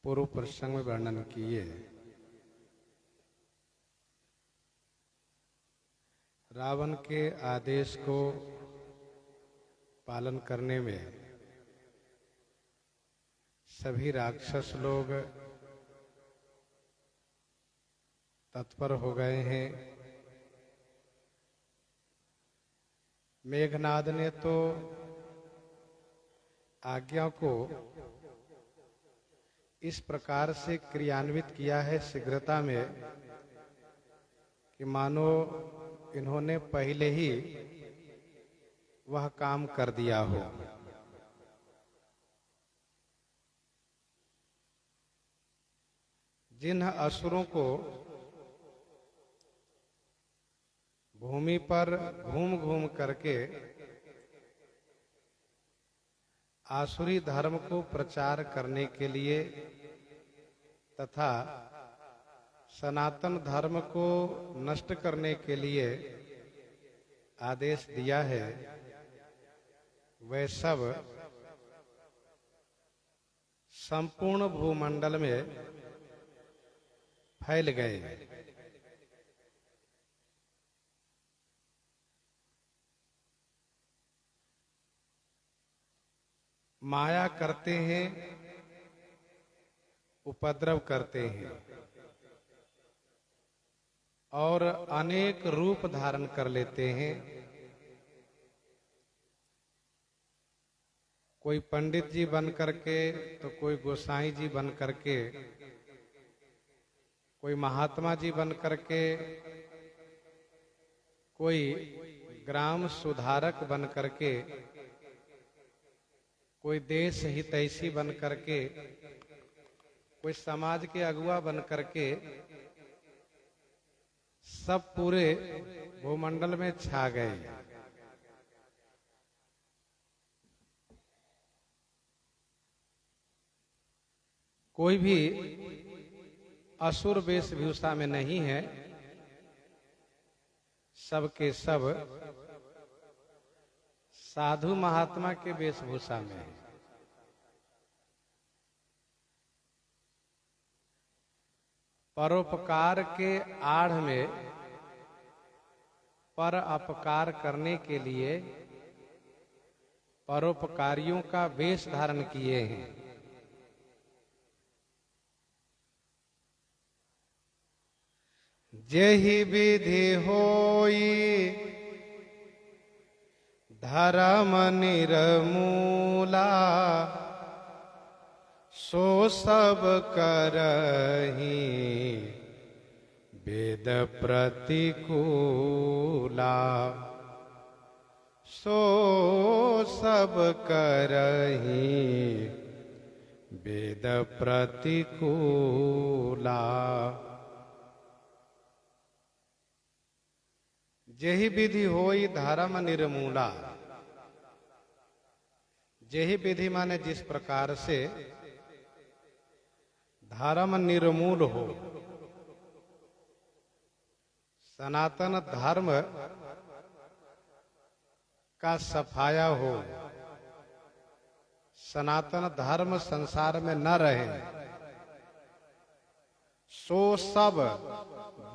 पूर्व प्रसंग में वर्णन किए। रावण के आदेश को पालन करने में सभी राक्षस लोग तत्पर हो गए हैं। मेघनाद ने तो आज्ञा को इस प्रकार से क्रियान्वित किया है शीघ्रता में कि मानो इन्होंने पहले ही वह काम कर दिया हो। जिन असुरों को भूमि पर घूम घूम करके आसुरी धर्म को प्रचार करने के लिए तथा सनातन धर्म को नष्ट करने के लिए आदेश दिया है, वे सब संपूर्ण भूमंडल में फैल गए। माया करते हैं, उपद्रव करते हैं और अनेक रूप धारण कर लेते हैं। कोई पंडित जी बन करके, तो कोई गोसाई जी बन करके, कोई महात्मा जी बन करके, कोई ग्राम सुधारक बन करके, कोई देश हितैषी बन करके, कोई समाज के अगुआ बन करके सब पूरे भूमंडल में छा गए। कोई भी असुर वेशभूषा में नहीं है, सब के सब साधु महात्मा के वेशभूषा में है। परोपकार के आड़ में पर अपकार करने के लिए परोपकारियों का वेश धारण किए हैं। जेहि विधि होई धर्म निर्मूला, सो सब करहि वेद प्रतिकूला। सो सब करहि वेद प्रतिकूला। जेहि विधि होई धर्म निर्मूला। जेहि विधि माने जिस प्रकार से धर्म निर्मूल हो, सनातन धर्म का सफाया हो, सनातन धर्म संसार में न रहे, सो सब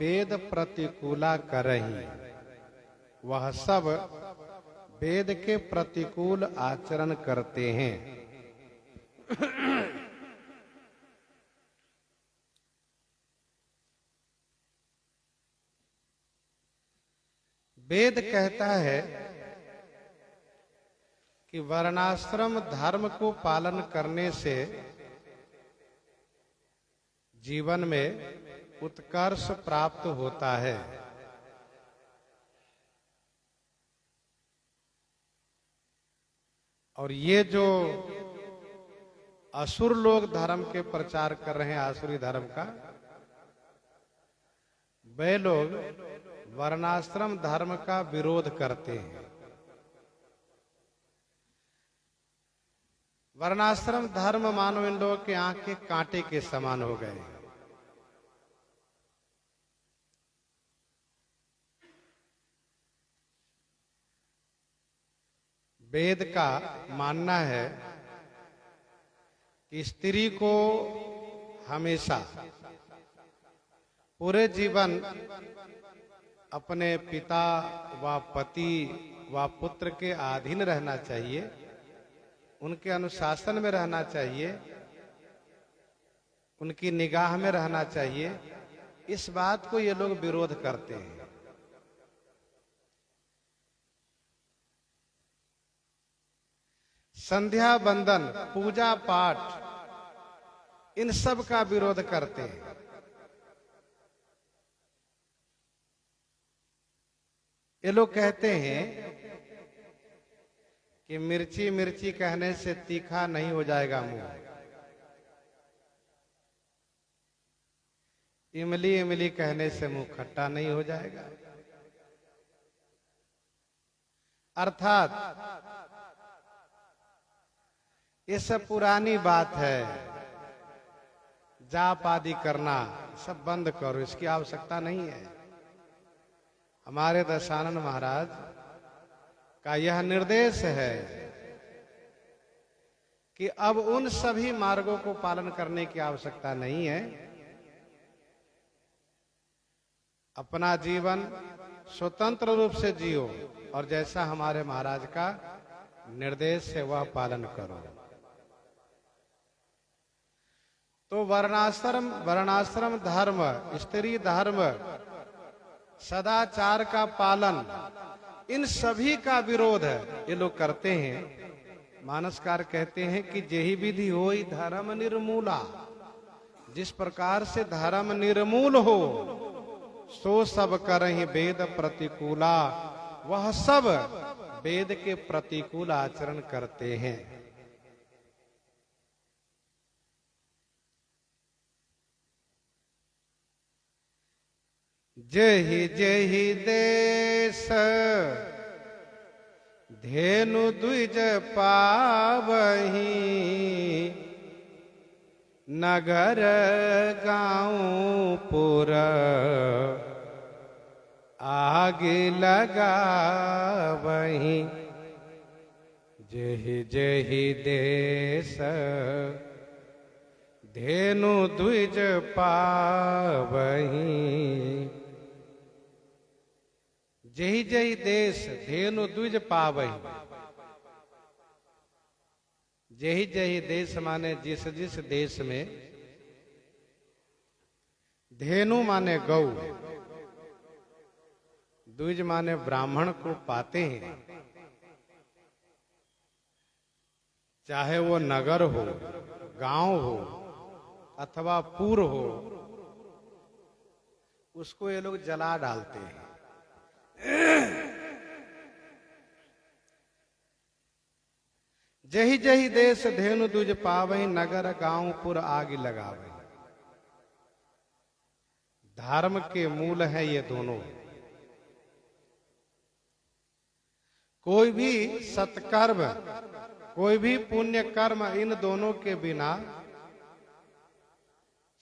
वेद प्रतिकूला करहि। वह सब वेद के प्रतिकूल आचरण करते हैं। वेद कहता है कि वर्णाश्रम धर्म को पालन करने से जीवन में उत्कर्ष प्राप्त होता है। और ये जो असुर लोग धर्म के प्रचार कर रहे हैं, आसुरी धर्म का, वे लोग वर्णाश्रम धर्म का विरोध करते हैं। वर्णाश्रम धर्म मानो इन लोगों के आंख के कांटे के समान हो गए। वेद का मानना है कि स्त्री को हमेशा पूरे जीवन अपने पिता व पति व पुत्र के अधीन रहना चाहिए, उनके अनुशासन में रहना चाहिए, उनकी निगाह में रहना चाहिए। इस बात को ये लोग विरोध करते हैं। संध्या बंदन, पूजा पाठ, इन सब का विरोध करते हैं। ये लोग कहते हैं कि मिर्ची मिर्ची कहने से तीखा नहीं हो जाएगा मुंह, इमली इमली कहने से मुंह खट्टा नहीं हो जाएगा। अर्थात ये सब पुरानी बात है, जाप आदि करना सब बंद करो, इसकी आवश्यकता नहीं है। हमारे दशानन महाराज का यह निर्देश है कि अब उन सभी मार्गों को पालन करने की आवश्यकता नहीं है। अपना जीवन स्वतंत्र रूप से जियो और जैसा हमारे महाराज का निर्देश है वह पालन करो। तो वर्णाश्रम धर्म, स्त्री धर्म, सदाचार का पालन, इन सभी का विरोध है ये लोग करते हैं। मानसकार कहते हैं कि जेहि विधि होई धर्म निर्मूला, जिस प्रकार से धर्म निर्मूल हो सो सब करहि वेद प्रतिकूला, वह सब वेद के प्रतिकूल आचरण करते हैं। जेहि जेहि देश धेनु द्विज पावही, नगर गाँव पुर आग लगावही। जेहि जेहि देश धेनु द्विज पावही, जेहि जेहि देश धेनु द्विज पावही। जेहि जेहि देश माने जिस जिस देश में, धेनु माने गौ, द्विज माने ब्राह्मण को पाते हैं, चाहे वो नगर हो, गांव हो अथवा पुर हो, उसको ये लोग जला डालते हैं। जही जही देश धेनु द्विज पावही, नगर गांव पुर आग लगावही। धर्म के मूल है ये दोनों। कोई भी सत्कर्म, कोई भी पुण्य कर्म इन दोनों के बिना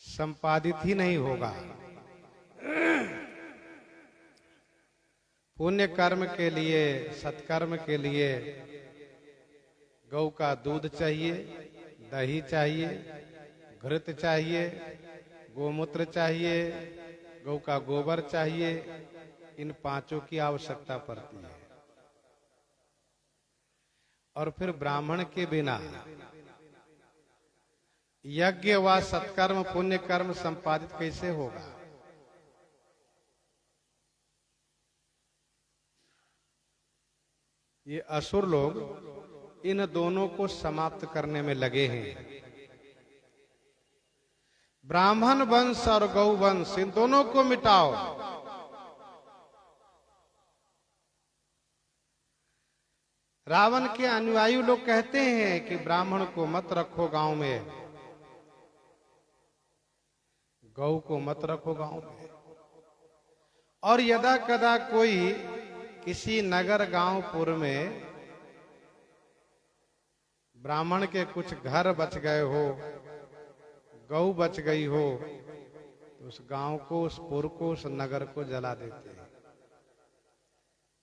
संपादित ही नहीं होगा। पुण्य कर्म के लिए, सत्कर्म के लिए गौ का दूध चाहिए, दही चाहिए, घृत चाहिए, गोमूत्र चाहिए, गौ का गोबर चाहिए। इन पांचों की आवश्यकता पड़ती है। और फिर ब्राह्मण के बिना यज्ञ व सत्कर्म, पुण्य कर्म संपादित कैसे होगा? ये असुर लोग इन दोनों को समाप्त करने में लगे हैं। ब्राह्मण वंश और गौ वंश, इन दोनों को मिटाओ। रावण के अनुयायी लोग कहते हैं कि ब्राह्मण को मत रखो गांव में, गौ को मत रखो गांव में। और यदा कदा कोई किसी नगर गांव पुर में ब्राह्मण के कुछ घर बच गए हो, गौ बच गई हो, तो उस गांव को, उस पुर को, उस नगर को जला देते हैं।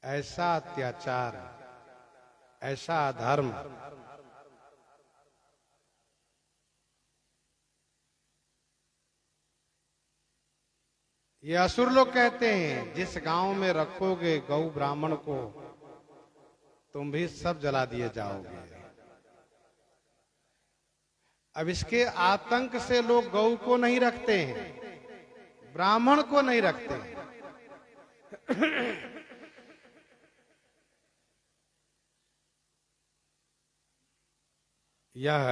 ऐसा अत्याचार, ऐसा अधर्म ये असुर लोग कहते हैं जिस गांव में रखोगे गौ ब्राह्मण को तुम भी सब जला दिए जाओगे। अब इसके आतंक से लोग गौ को नहीं रखते हैं, ब्राह्मण को नहीं रखते हैं। यह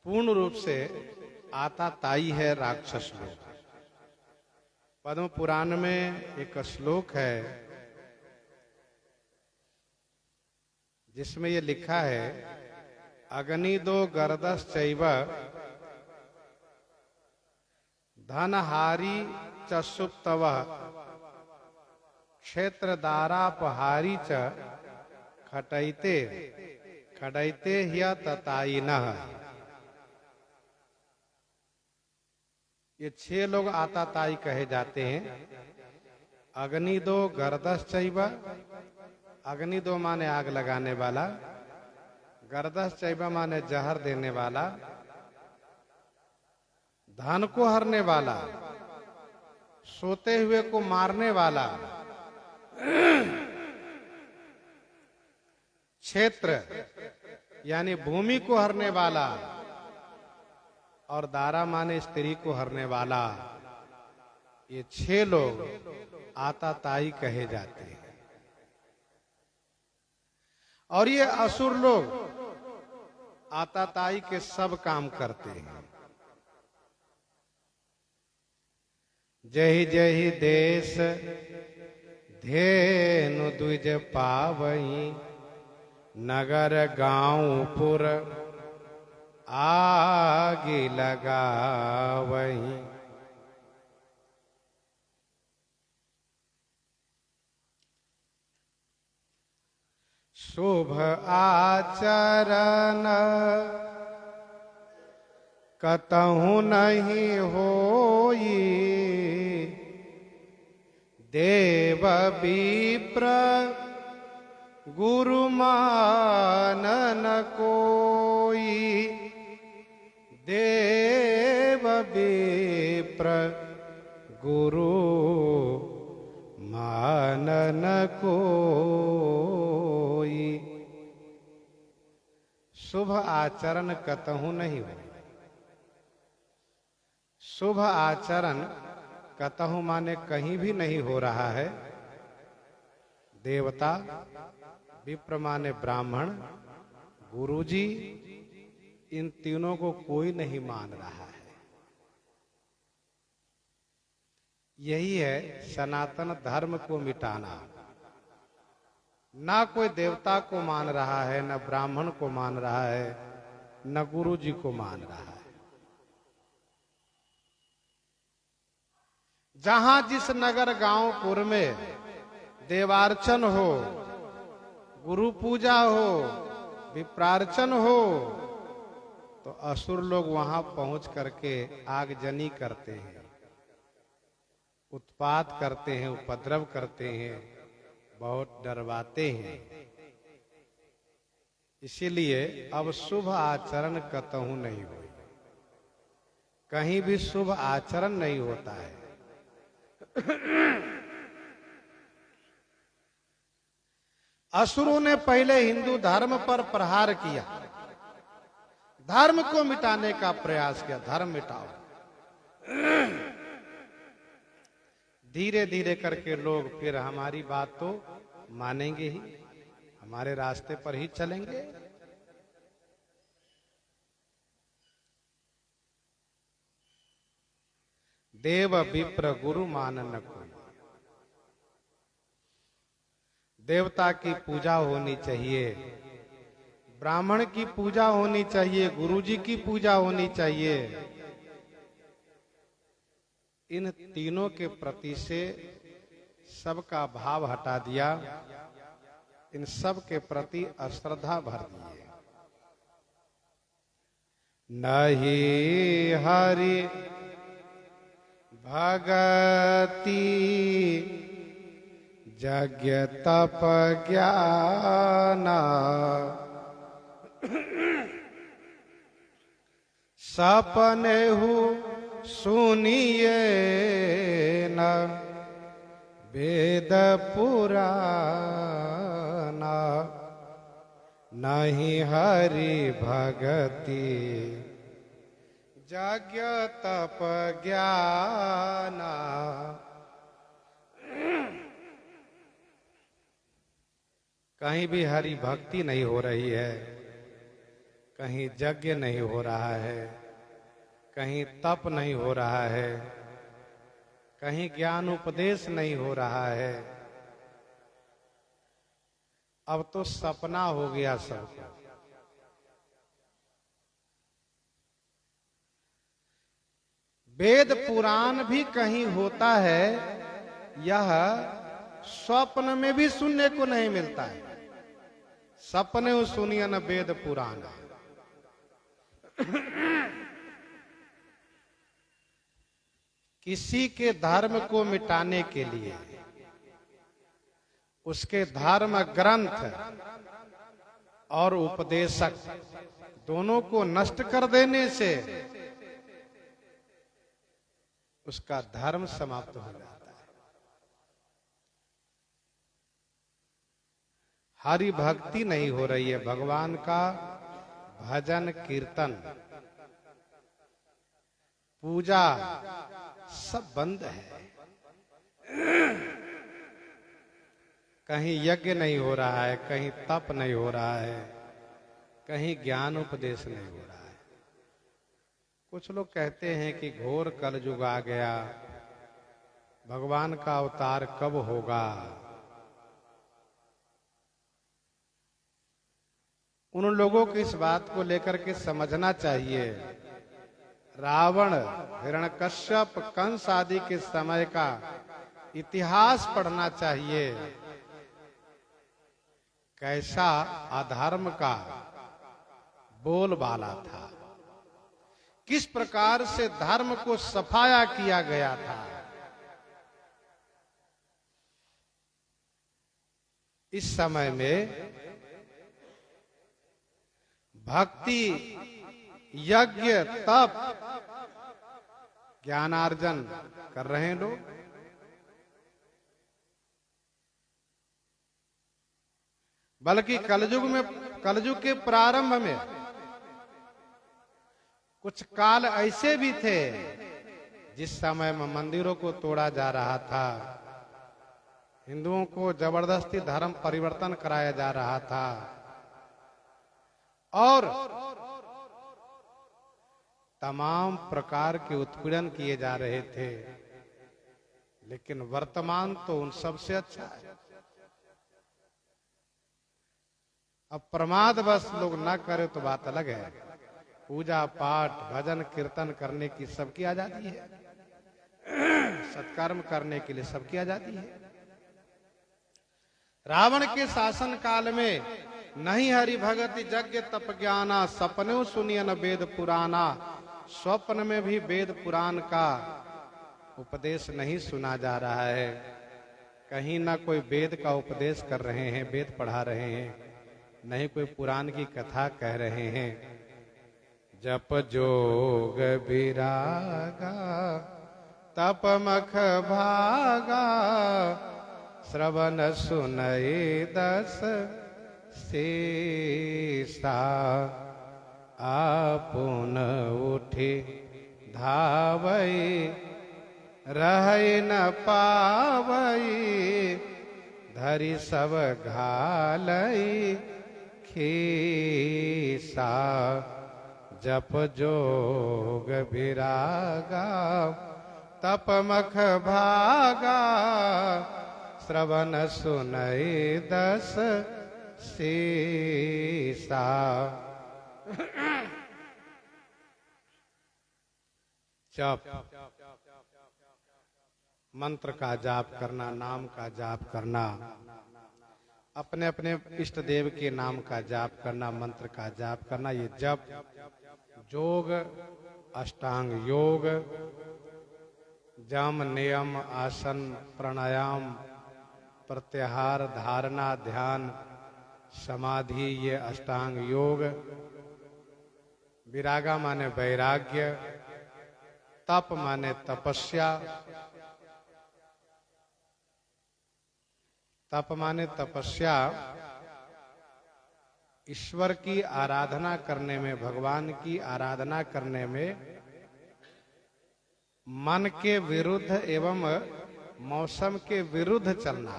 पूर्ण रूप से आताताई है राक्षस लोग। पद्म पुराण में एक श्लोक है जिसमें ये लिखा है, अग्निदो गर्दश्चैव धनहारी च सुप्तवः क्षेत्रदारापहारी च खटैते खटैते ह्यततायिनः। ये 6 लोग आताताई कहे जाते हैं। अग्निदो गर्दश्चैव, अग्निदो माने आग लगाने वाला, गर्दश्चैव माने जहर देने वाला, धन को हरने वाला, सोते हुए को मारने वाला, क्षेत्र यानी भूमि को हरने वाला, और दारा माने स्त्री को हरने वाला। ये 6 लोग आताताई कहे जाते हैं। और ये असुर लोग आताताई के सब काम करते हैं। जहि जहि देश धेनु द्विज पावई, नगर गांव पुर आगे लगावई। शुभ आचरण कतहु नहीं होई, देव विप्र गुरु मानन कोई, देव विप्र गुरु मानन कोई। शुभ आचरण कतहु नहीं हो। शुभ आचरण कतहु माने कहीं भी नहीं हो रहा है। देवता, विप्र माने ब्राह्मण, गुरुजी, इन तीनों को कोई नहीं मान रहा है। यही है सनातन धर्म को मिटाना। ना कोई देवता को मान रहा है, न ब्राह्मण को मान रहा है, न गुरुजी को मान रहा है। जहां जिस नगर गांव पुर में देवार्चन हो, गुरु पूजा हो, विप्रार्चन हो, तो असुर लोग वहां पहुंच करके आगजनी करते हैं, उत्पात करते हैं, उपद्रव करते हैं, बहुत डरवाते हैं। इसीलिए अब शुभ आचरण कतहु नहीं हो। कहीं भी शुभ आचरण नहीं होता है। असुरों ने पहले हिंदू धर्म पर प्रहार किया, धर्म को मिटाने का प्रयास किया, धर्म मिटाओ। धीरे धीरे करके लोग फिर हमारी बात तो मानेंगे ही, हमारे रास्ते पर ही चलेंगे। देव विप्र गुरु मानन कोई। देवता की पूजा होनी चाहिए, ब्राह्मण की पूजा होनी चाहिए, गुरुजी की पूजा होनी चाहिए। इन तीनों के प्रति से सबका भाव हटा दिया, इन सब के प्रति अश्रद्धा भर दिए। नहीं हरि भगति यज्ञ तप ज्ञान, सपने हु सुनिए न वेद पुराना, नहीं हरि भगति यज्ञ तप ज्ञाना। कहीं भी हरि भक्ति नहीं हो रही है, कहीं यज्ञ नहीं हो रहा है, कहीं तप नहीं हो रहा है, कहीं ज्ञान उपदेश नहीं हो रहा है। अब तो सपना हो गया सबका। वेद पुराण भी कहीं होता है, यह स्वप्न में भी सुनने को नहीं मिलता है। सपने सुनिए न वेद पुराण। किसी के धर्म को मिटाने के लिए, उसके धर्म ग्रंथ और उपदेशक दोनों को नष्ट कर देने से उसका धर्म समाप्त हो जाता है। हरि भक्ति नहीं हो रही है, भगवान का भजन कीर्तन पूजा सब बंद है। कहीं यज्ञ नहीं हो रहा है, कहीं तप नहीं हो रहा है, कहीं ज्ञान उपदेश नहीं हो रहा है। कुछ लोग कहते हैं कि घोर कलयुग आ गया, भगवान का अवतार कब होगा। उन लोगों की इस बात को लेकर के समझना चाहिए, रावण, हिरण्यकश्यप, कंस आदि के समय का इतिहास पढ़ना चाहिए। कैसा अधर्म का बोलबाला था, किस प्रकार से धर्म को सफाया किया गया था। इस समय में भक्ति, यज्ञ, तप, ज्ञानार्जन कर रहे हैं लोग। बल्कि कलयुग के प्रारंभ में कुछ काल ऐसे भी थे जिस समय में मंदिरों को तोड़ा जा रहा था, हिंदुओं को जबरदस्ती धर्म परिवर्तन कराया जा रहा था और तमाम प्रकार के उत्पीड़न किए जा रहे थे। लेकिन वर्तमान तो उन सबसे अच्छा है। अब प्रमाद बस लोग ना करे तो बात अलग है। पूजा पाठ भजन कीर्तन करने की सबकी आजादी है, सत्कर्म करने के लिए सबकी आजादी है। रावण के शासन काल में नहीं हरि भगति यज्ञ तप ज्ञाना, सपने सुनिए न वेद पुराना। स्वप्न में भी वेद पुराण का उपदेश नहीं सुना जा रहा है। कहीं ना कोई वेद का उपदेश कर रहे हैं, वेद पढ़ा रहे हैं, नहीं कोई पुराण की कथा कह रहे हैं। जप जोग विरागा तप मख भागा, श्रवण सुनई दस शेषा। आपुन उठे धावई रहै न पावई, धरि सब घालई खीसा। जप जोग विरागा तप मख भागा, श्रवण सुनई दस शेषा। जप मंत्र का जाप करना, नाम का जाप करना, अपने अपने इष्ट देव के नाम का जाप करना, मंत्र का जाप करना, ये जप। जोग अष्टांग योग, जम नियम आसन प्राणायाम प्रत्याहार धारणा ध्यान समाधि, ये अष्टांग योग। विरागा माने वैराग्य, तप माने तपस्या, तप माने तपस्या। ईश्वर की आराधना करने में, भगवान की आराधना करने में मन के विरुद्ध एवं मौसम के विरुद्ध चलना।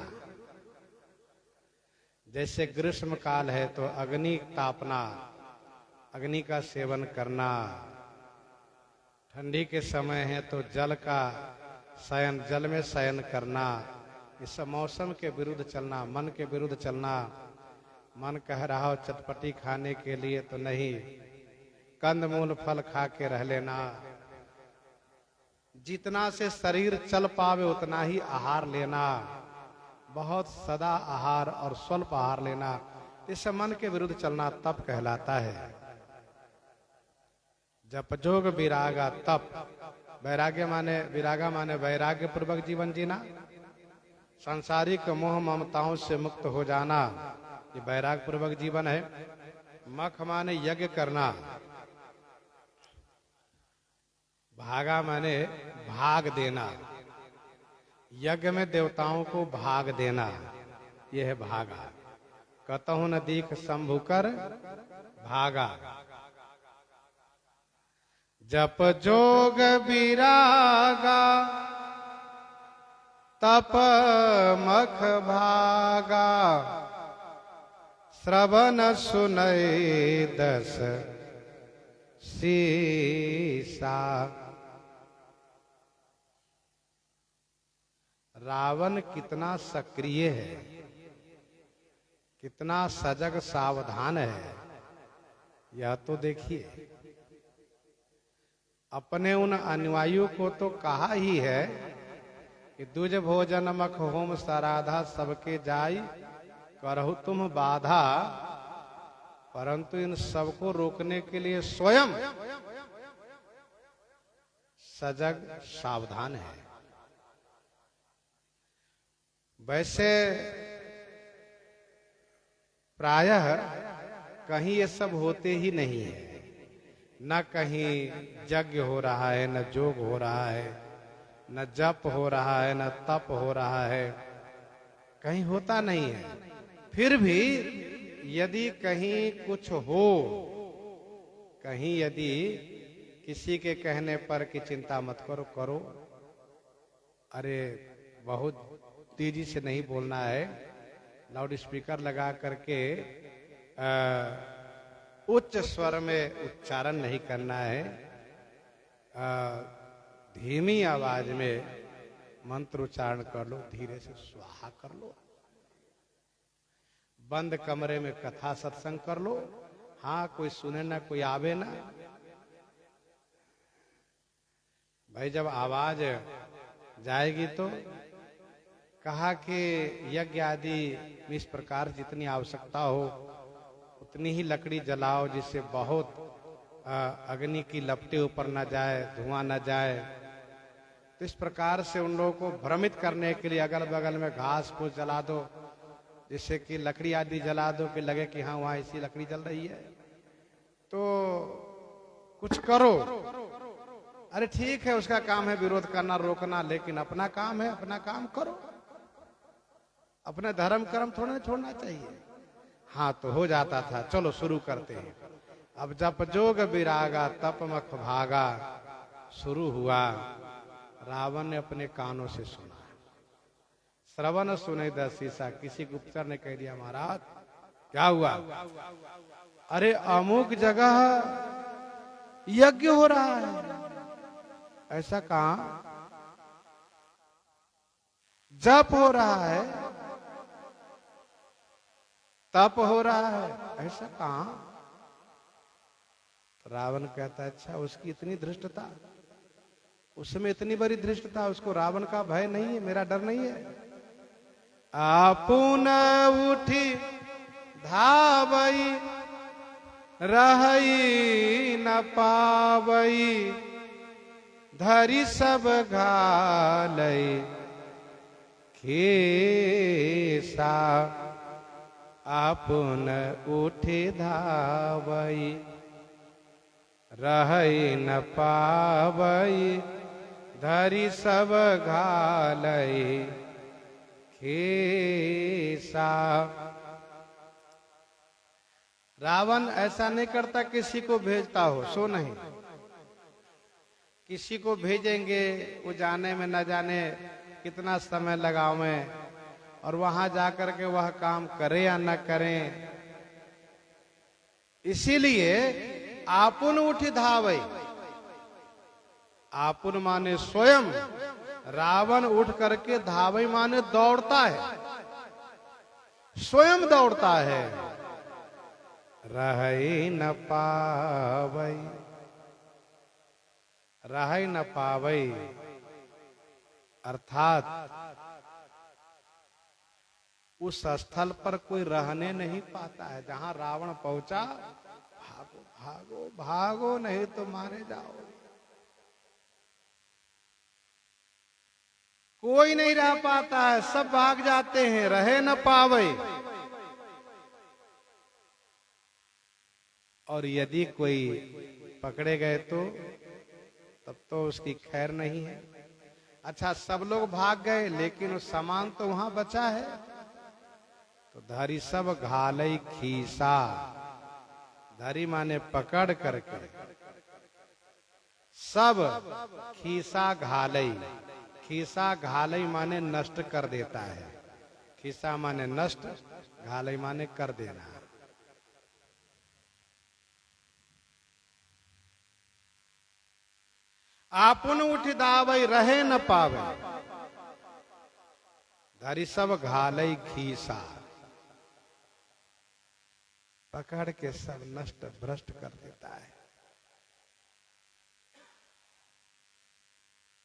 जैसे ग्रीष्म काल है तो अग्नि तापना, अग्नि का सेवन करना। ठंडी के समय है तो जल का शयन, जल में शयन करना। इस मौसम के विरुद्ध चलना, मन के विरुद्ध चलना। मन कह रहा हो चटपटी खाने के लिए तो नहीं, कंदमूल फल खा के रह लेना। जितना से शरीर चल पावे उतना ही आहार लेना, बहुत सदा आहार और स्वल्प आहार लेना। इस मन के विरुद्ध चलना तप कहलाता है। जप जोग विरागा तप। वैराग्य माने, विरागा माने वैराग्य पूर्वक जीवन जीना, सांसारिक मोह ममताओं से मुक्त हो जाना, ये वैराग पूर्वक जीवन है। मख माने यज्ञ करना, भागा माने भाग देना, यज्ञ में देवताओं को भाग देना, यह है भागा। कतहु न दीख शंभुकर भागा। जप जोग विरागा तप मख भागा। श्रवण सुनय दस सीसा। रावण कितना सक्रिय है, कितना सजग सावधान है, यह तो देखिए। अपने उन अनुयायियों को तो कहा ही है कि दुज भोजन मख होम सराधा, सबके जाई करहु तुम बाधा। परंतु इन सबको रोकने के लिए स्वयं सजग सावधान है। वैसे प्रायः कहीं ये सब होते ही नहीं है, न कहीं यज्ञ हो रहा है, न जोग हो रहा है, न जप हो रहा है, न तप हो रहा है, कहीं होता नहीं है। फिर भी यदि कहीं कुछ हो, कहीं यदि किसी के कहने पर कि चिंता मत करो, करो, अरे बहुत तेजी से नहीं बोलना है, लाउड स्पीकर लगा करके उच्च स्वर में उच्चारण नहीं करना है, धीमी आवाज में मंत्र उच्चारण कर लो, धीरे से स्वाहा कर लो, बंद कमरे में कथा सत्संग कर लो। हाँ, कोई सुने ना, कोई आवे ना। भाई जब आवाज जाएगी तो कहा कि यज्ञ आदि में इस प्रकार जितनी आवश्यकता हो उतनी ही लकड़ी जलाओ, जिससे बहुत अग्नि की लपटें ऊपर न जाए, धुआं न जाए। तो इस प्रकार से उन लोगों को भ्रमित करने के लिए अगल बगल में घास फूस जला दो, जिससे कि लकड़ी आदि जला दो कि लगे कि हाँ वहां इसी लकड़ी जल रही है। तो कुछ करो, अरे ठीक है, उसका काम है विरोध करना, रोकना, लेकिन अपना काम है, अपना काम करो। अपने धर्म कर्म थोड़ा छोड़ना चाहिए। हाँ, तो हो जाता था। चलो शुरू करते हैं। अब जप जोग विरागा तप मख भागा शुरू हुआ। रावण ने अपने कानों से सुना। श्रवण सुने दसीसा। किसी गुप्तचर ने कह दिया, महाराज क्या हुआ? अरे अमुक जगह यज्ञ हो रहा है। ऐसा कहां? जप हो रहा है, तप हो रहा है, ऐसा कहां? रावण कहता है, अच्छा उसकी इतनी धृष्टता, उसमें इतनी बड़ी धृष्टता, उसको रावण का भय नहीं है, मेरा डर नहीं है। आपुन उठी धावई रहई न पावई धरी सब घालई खेसा। आपुन उठी धावई रहई न पावई धरी सब घालई खीसा। रावण ऐसा नहीं करता किसी को भेजता हो, सो नहीं। किसी को भेजेंगे वो जाने में न जाने कितना समय लगावे और वहां जाकर के वह काम करे या न करें। इसीलिए आपुन उठी धावई। आपुन माने स्वयं, रावण उठ करके धावई माने दौड़ता है, स्वयं दौड़ता है। रहई न पावई, रहई न पावई अर्थात उस स्थल पर कोई रहने नहीं पाता है। जहां रावण पहुंचा, भागो भागो भागो, नहीं तो मारे जाओ। कोई नहीं रह पाता है, सब भाग जाते हैं। रहे न पावे। और यदि कोई पकड़े गए तो तब तो उसकी खैर नहीं है। अच्छा, सब लोग भाग गए लेकिन उस सामान तो वहां बचा है। तो धरी सब घालई खीसा। धरी माने पकड़ करके, सब खीसा घालई। खीसा घालई माने नष्ट कर देता है। खीसा माने नष्ट, घालई माने कर देना। आपुन उठ दावई रहे न पावे। धरी सब घालई खीसा। पकड़ के सब नष्ट भ्रष्ट कर देता है।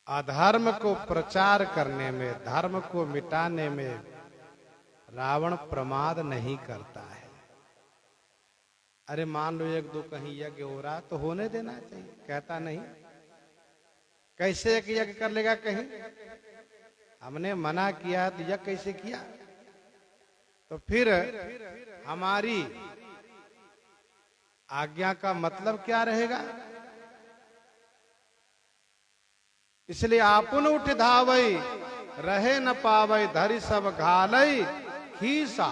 अधर्म को प्रचार करने में, धर्म को मिटाने में रावण प्रमाद नहीं करता है। अरे मान लो एक दो कहीं यज्ञ हो रहा तो होने देना चाहिए, कहता नहीं। कैसे एक यज्ञ कर लेगा कहीं? हमने मना किया तो यज्ञ कैसे किया? तो फिर हमारी आज्ञा का मतलब क्या रहेगा? इसलिए आपुन उठ धावई रहे न पावई। धरी सब घालई खीसा।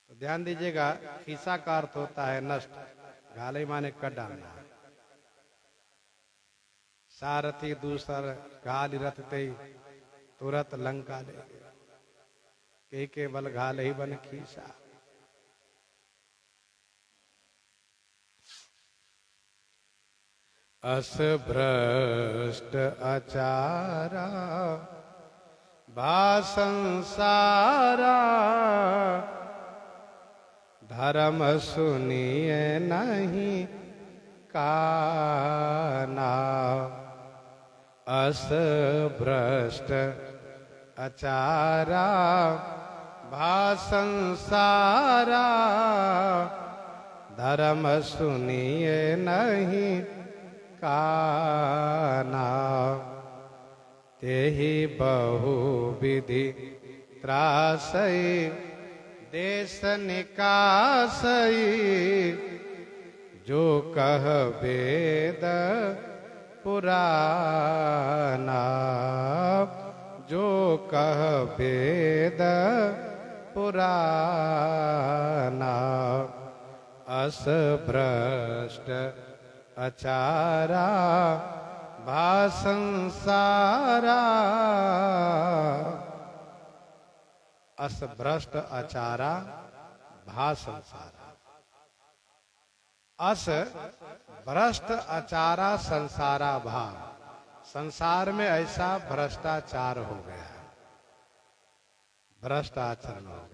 तो ध्यान दीजिएगा, खीसा का अर्थ होता है नष्ट, घालई माने कट डालना। सारथी दूसर घाल रथ ते तुरंत लंका ले। के बल घाल ही बन खीसा। अस भ्रष्ट आचारा भा संसारा। धर्म सुनिए नहीं काना। अस भ्रष्ट आचारा भा संसारा। धर्म सुनिए नहीं काना। तेहि बहु विधि त्रासई देश निकासई। जो कह वेद पुराना। जो कह वेद पुराना। अस भ्रष्ट आचारा भा संसारा। अस भ्रष्ट आचारा भा संसारा। अस भ्रष्ट आचारा संसारा भा। संसार में ऐसा भ्रष्टाचार हो गया, भ्रष्ट आचरण हो गया।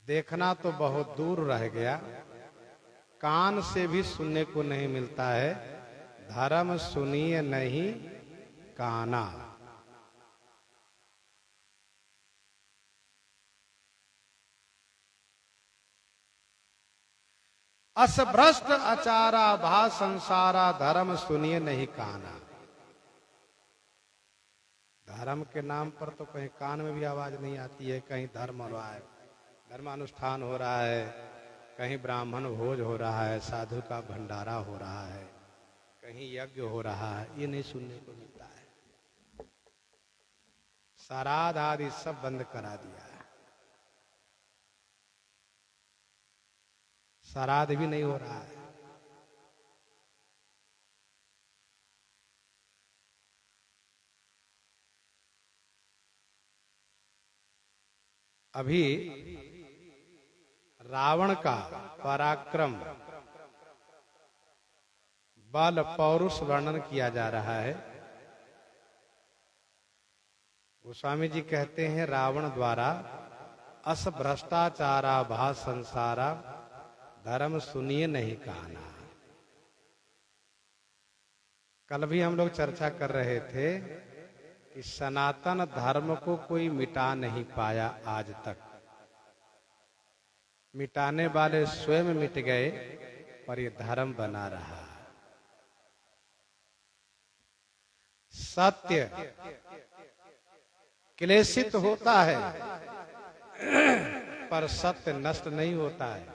देखना तो बहुत दूर रह गया, कान से भी सुनने को नहीं मिलता है। धर्म सुनिए नहीं काना। असभ्रष्ट आचारा भा संसारा। धर्म सुनिए नहीं काना। धर्म के नाम पर तो कहीं कान में भी आवाज नहीं आती है। कहीं धर्म हो रहा है, धर्मानुष्ठान हो रहा है, कहीं ब्राह्मण भोज हो रहा है, साधु का भंडारा हो रहा है, कहीं यज्ञ हो रहा है, ये नहीं सुनने को मिलता है। श्राद्ध आदि सब बंद करा दिया है, श्राद्ध भी नहीं हो रहा है। अभी रावण का पराक्रम, बल, पौरुष वर्णन किया जा रहा है। गोस्वामी जी कहते हैं, रावण द्वारा अस भ्रष्टाचारा भा संसारा, धर्म सुनिए नहीं कहना। कल भी हम लोग चर्चा कर रहे थे कि सनातन धर्म को कोई मिटा नहीं पाया आज तक। मिटाने वाले स्वयं मिट गए, पर ये धर्म बना रहा। सत्य क्लेशित होता है, पर सत्य नष्ट नहीं होता है।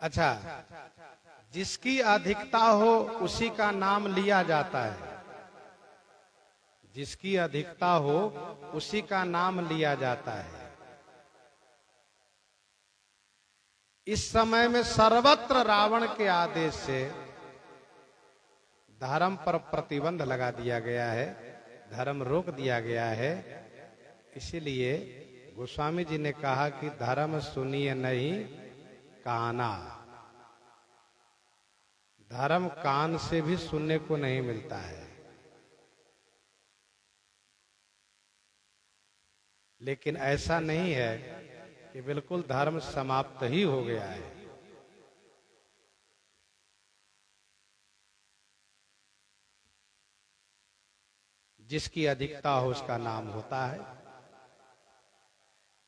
अच्छा, जिसकी अधिकता हो उसी का नाम लिया जाता है। जिसकी अधिकता हो उसी का नाम लिया जाता है। इस समय में सर्वत्र रावण के आदेश से धर्म पर प्रतिबंध लगा दिया गया है, धर्म रोक दिया गया है। इसीलिए गोस्वामी जी ने कहा कि धर्म सुनिए नहीं काना। धर्म कान से भी सुनने को नहीं मिलता है। लेकिन ऐसा नहीं है कि बिल्कुल धर्म समाप्त ही हो गया है। जिसकी अधिकता हो उसका नाम होता है।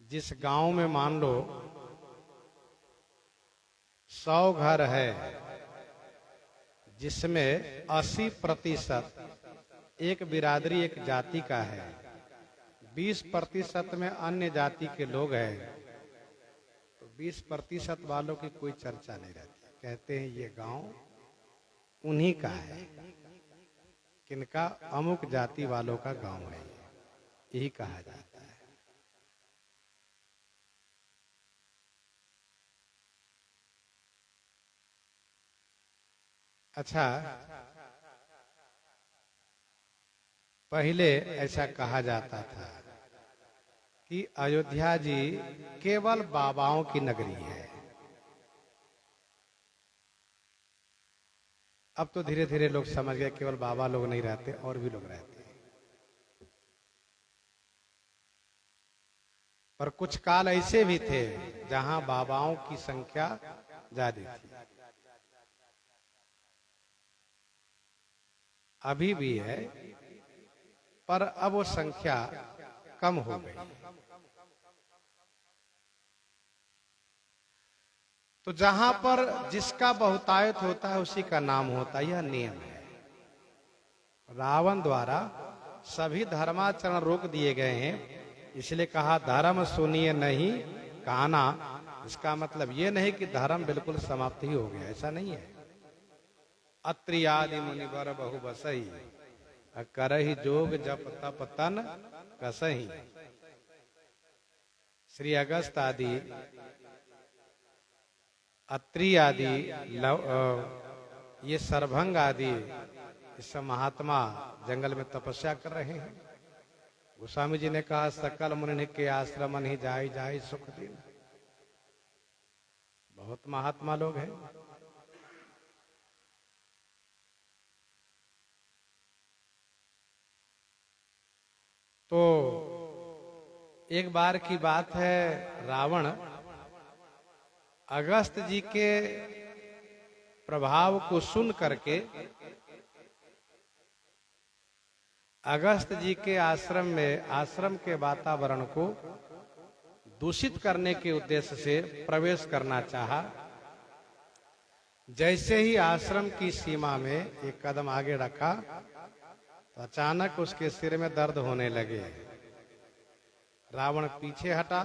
जिस गांव में मान लो 100 घर है, जिसमें 80% एक बिरादरी, एक जाति का है, 20% में अन्य जाति के लोग हैं, तो 20% वालों की कोई चर्चा नहीं रहती। कहते हैं ये गांव उन्हीं का है, किनका, अमुक जाति वालों का गांव है, यही कहा जाता है। अच्छा, पहले ऐसा कहा जाता था कि अयोध्या जी केवल बाबाओं की नगरी है। अब तो धीरे धीरे लोग समझ गए केवल बाबा लोग नहीं रहते, और भी लोग रहते हैं। पर कुछ काल ऐसे भी थे जहां बाबाओं की संख्या ज्यादा थी। अभी भी है, पर अब वो संख्या कम हो गई। तो जहां पर जिसका बहुतायत होता है उसी का नाम होता है, यह नियम है। रावण द्वारा सभी धर्माचरण रोक दिए गए हैं, इसलिए कहा धर्म सुनिए नहीं काना। इसका मतलब ये नहीं कि धर्म बिल्कुल समाप्त ही हो गया, ऐसा नहीं है। अत्रि आदि मुनिवर बहु बसई, करहि जोग जप तप तन कसही। श्री अगस्त आदि, अत्रि आदि, ये सरभंग आदि, इस महात्मा जंगल में तपस्या कर रहे हैं। गोस्वामी जी ने कहा सकल मुनि के आश्रम ही जाय जाय सुख दिन। बहुत महात्मा लोग हैं। तो एक बार की बात है, रावण अगस्त जी के प्रभाव को सुन करके अगस्त जी के आश्रम में, आश्रम के वातावरण को दूषित करने के उद्देश्य से प्रवेश करना चाहा। जैसे ही आश्रम की सीमा में एक कदम आगे रखा, तो तो अचानक उसके सिर में दर्द होने लगे। रावण पीछे हटा,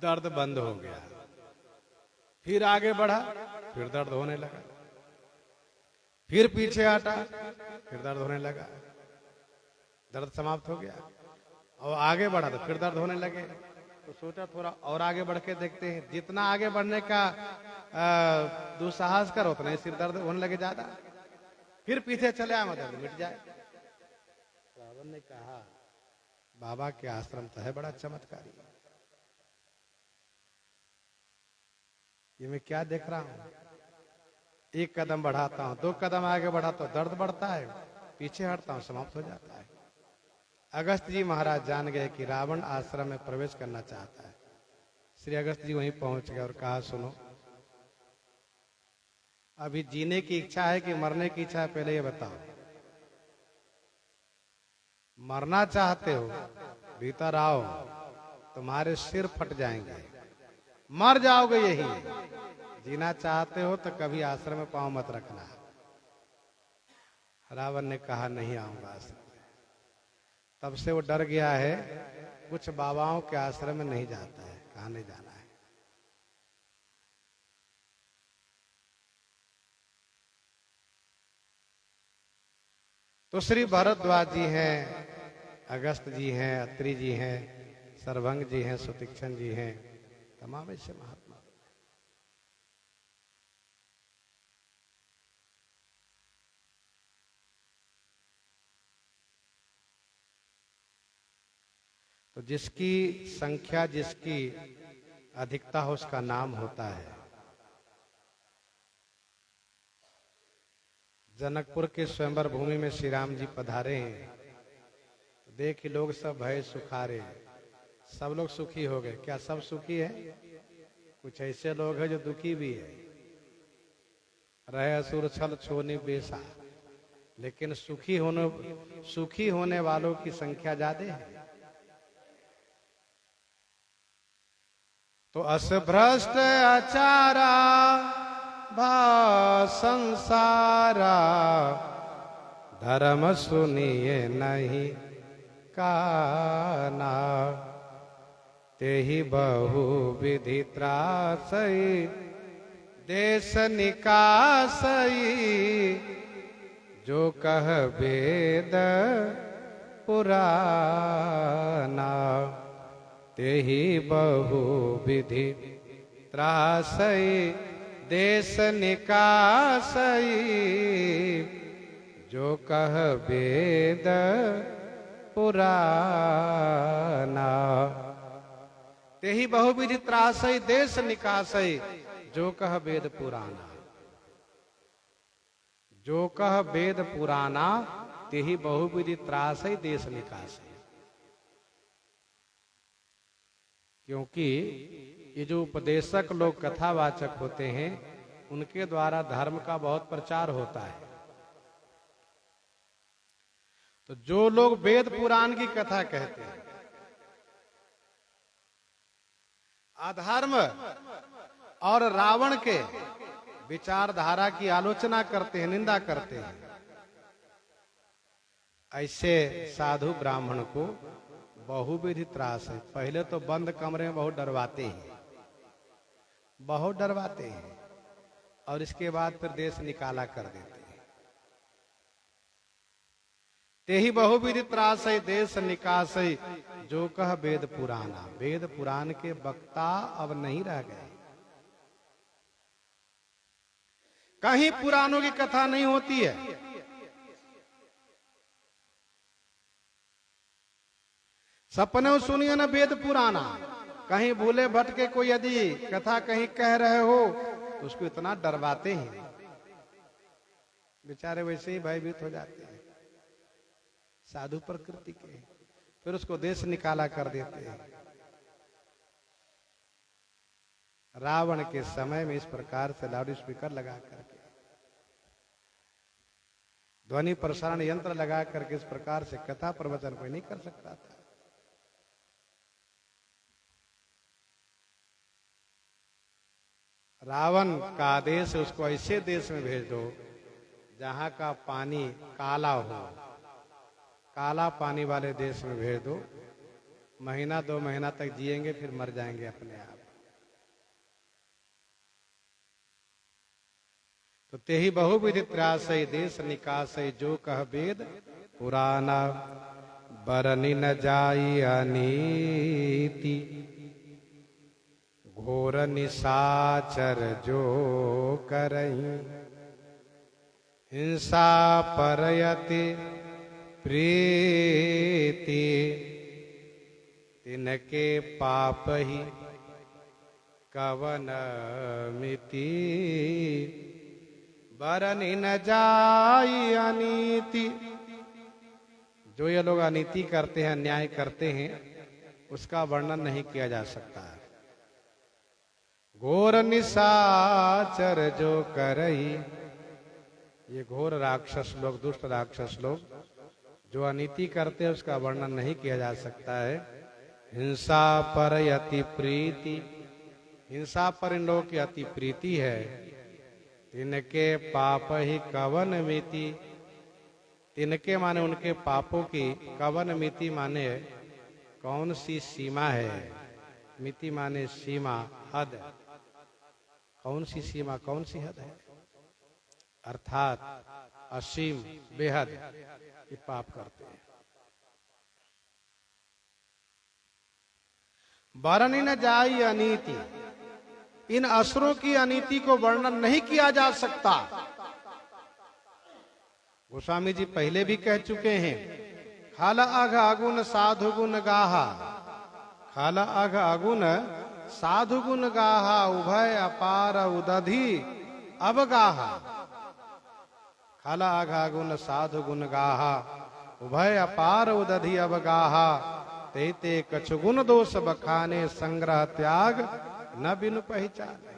दर्द बंद हो गया। फिर आगे बढ़ा, फिर दर्द होने लगा। फिर पीछे हटा, फिर दर्द होने लगा। दर्द समाप्त हो गया। और आगे बढ़ा तो फिर दर्द होने लगे। तो सोचा थोड़ा और आगे बढ़ के देखते हैं। जितना आगे बढ़ने का दुस्साहस कर उतना ही सिर दर्द होने लगे ज्यादा। फिर पीछे चले आए, दर्द मिट जाए। रावण ने कहा, बाबा के आश्रम तो है बड़ा चमत्कारी, ये मैं क्या देख रहा हूं। एक कदम बढ़ाता हूं, 2 कदम आगे बढ़ा तो दर्द बढ़ता है, पीछे हटता हूं समाप्त हो जाता है। अगस्त जी महाराज जान गए कि रावण आश्रम में प्रवेश करना चाहता है। श्री अगस्त जी वहीं पहुंच गए और कहा, सुनो, अभी जीने की इच्छा है कि मरने की इच्छा है, पहले ये बताओ। मरना चाहते हो, भीतर आओ, तुम्हारे सिर फट जाएंगे, मर जाओगे यही। जीना चाहते हो तो कभी आश्रम में पांव मत रखना। रावण ने कहा, नहीं आऊंगा आश्रम में। तब से वो डर गया है, कुछ बाबाओं के आश्रम में नहीं जाता है। कहाँ नहीं जाना है। तो श्री भरद्वाज जी हैं, अगस्त जी हैं, अत्रि जी हैं, सर्वभंग जी हैं, सुतीक्षण जी हैं, तमाम ऐसे महात्मा। तो जिसकी संख्या, जिसकी अधिकता हो, उसका नाम होता है। जनकपुर के स्वयंवर भूमि में श्री राम जी पधारे हैं। देख लोग सब भय सुखारे, सब लोग सुखी हो गए। क्या सब सुखी है? कुछ ऐसे लोग हैं जो दुखी भी है। रहे असुर छल छोनी बेसा, लेकिन सुखी होने वालों की संख्या ज्यादा है। तो असभ्रष्ट आचारा भा संसारा, धर्म सुनिए नहीं काना। तेहि बहु विधि त्रासई, देश निकासई, जो कह वेद पुराना। तेहि बहु विधि त्रासई, देश निकासई, जो कह वेद पुराना। तेहि बहुविधि त्रासई, देश निकासई, जो कह वेद पुराना। जो कह वेद पुराना, तेहि बहुविधि त्रासई, देश निकासई। क्योंकि ये जो उपदेशक लोग, कथावाचक होते हैं, उनके द्वारा धर्म का बहुत प्रचार होता है। तो जो लोग वेद पुराण की कथा कहते हैं, अधर्म और रावण के विचारधारा की आलोचना करते हैं, निंदा करते हैं, ऐसे साधु ब्राह्मण को बहुविधि त्रास है। पहले तो बंद कमरे में बहुत डरवाते हैं, बहुत डरवाते हैं, और इसके बाद फिर देश निकाला कर देते हैं। तेहि बहुविधि त्रासई, देश निकासई, जो कह वेद पुराना। वेद पुराण के वक्ता अब नहीं रह गए। कहीं पुराणों की कथा नहीं होती है। सपने सुनिए ना वेद पुराना। कहीं भूले भटके कोई यदि कथा कहीं कह रहे हो तो उसको इतना डरवाते हैं, बेचारे वैसे ही भयभीत हो जाते हैं, साधु प्रकृति के। फिर उसको देश निकाला कर देते हैं। रावण के समय में इस प्रकार से लाउड स्पीकर लगा करके, ध्वनि प्रसारण यंत्र लगा करके इस प्रकार से कथा प्रवचन कोई नहीं कर सकता था। रावण का आदेश, उसको ऐसे देश में भेज दो जहां का पानी काला हो, काला पानी वाले देश में भेज दो, महीना 2 महीना तक जिएंगे, फिर मर जाएंगे अपने आप। तो ते ही बहुविधि त्रासई देश निकासई, जो कह वेद पुराना, बरनी न जाई अनीति, घोर निशाचर जो करई, हिंसा परयति प्रीति, तिनके पाप ही कवन मिति, बरनी न जाई अनीति। जो ये लोग अनीति करते हैं, अन्याय करते हैं, उसका वर्णन नहीं किया जा सकता है। घोर निशाचर जो करई, ये घोर राक्षस लोग, दुष्ट राक्षस लोग जो अनीति करते हैं, उसका वर्णन नहीं किया जा सकता है। हिंसा पर अति प्रीति, हिंसा पर इन लोगों की अति प्रीति है। तिनके पाप ही कवन मिति, तिनके माने उनके पापों की, कवन मिति माने कौन सी सीमा है, मिति माने सीमा, हद, कौन सी सीमा, कौन सी हद है, अर्थात असीम, बेहद ये पाप करते हैं। बरनी न जाई अनीति, इन असुरों की अनीति को वर्णन नहीं किया जा सकता। गोस्वामी जी पहले भी कह चुके हैं, खाला अघ अगुण साधु गुण गाहा, खाला अघ अगुण साधु गुण गाहा, उभय अपार उदधि अब गाहा। खाला अघ अगुण साधु गुण गाहा, उभय अपार उदधि अब गाहा, ते ते कछु गुण दोष बखाने, संग्रह त्याग न बिनु पहचाने।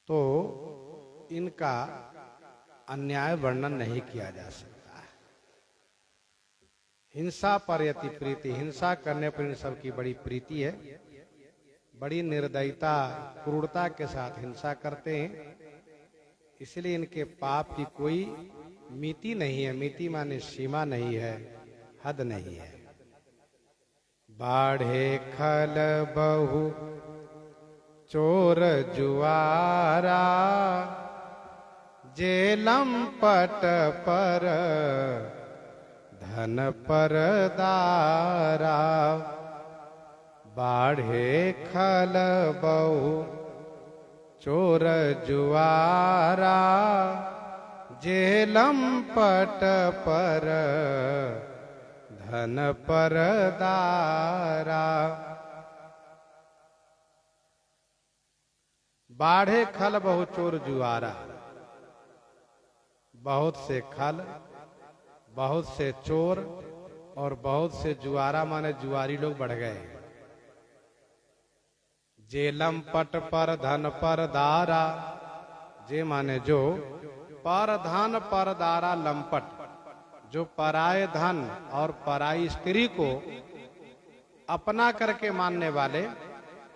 तो इनका अन्याय वर्णन नहीं किया जा सकता है। हिंसा पर यति प्रीति, हिंसा करने पर इन सब की बड़ी प्रीति है, बड़ी निर्दयता क्रूरता के साथ हिंसा करते हैं, इसलिए इनके पाप की कोई मिति नहीं है। मिति माने सीमा नहीं है, हद नहीं है। बाढ़े खल बहु चोर जुआरा, जेलम पट पर धन पर दारा। बाढ़े खल बहु चोर जुआरा, जेलम पट पर धन पर दारा। बाढ़े खल बहु चोर जुआरा, बहुत से खल, बहुत से चोर और बहुत से जुआरा माने जुआरी लोग बढ़ गए। जेलम पट पर धन पर दारा, जे माने जो, पर धन पर दारा लंपट, जो पराये धन और पराई स्त्री को अपना करके मानने वाले,